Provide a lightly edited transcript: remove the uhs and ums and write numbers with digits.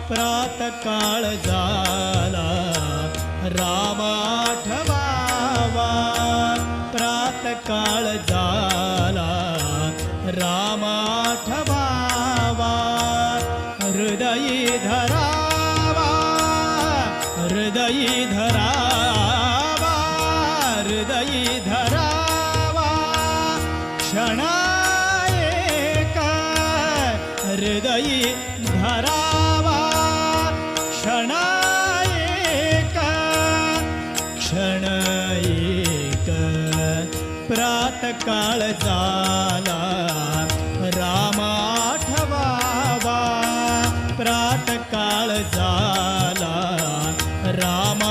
प्रातकाळ झाला राम आठवावा, प्रातकाळ झाला राम आठवावा, हृदयी धरावा, हृदयी धरावा, हृदयी धरावा, क्षणा एका हृदयी धरावा, क्षणा एका, क्षण एक, प्रातकाळ झाला राम आठवावा, प्रातकाळ झाला राम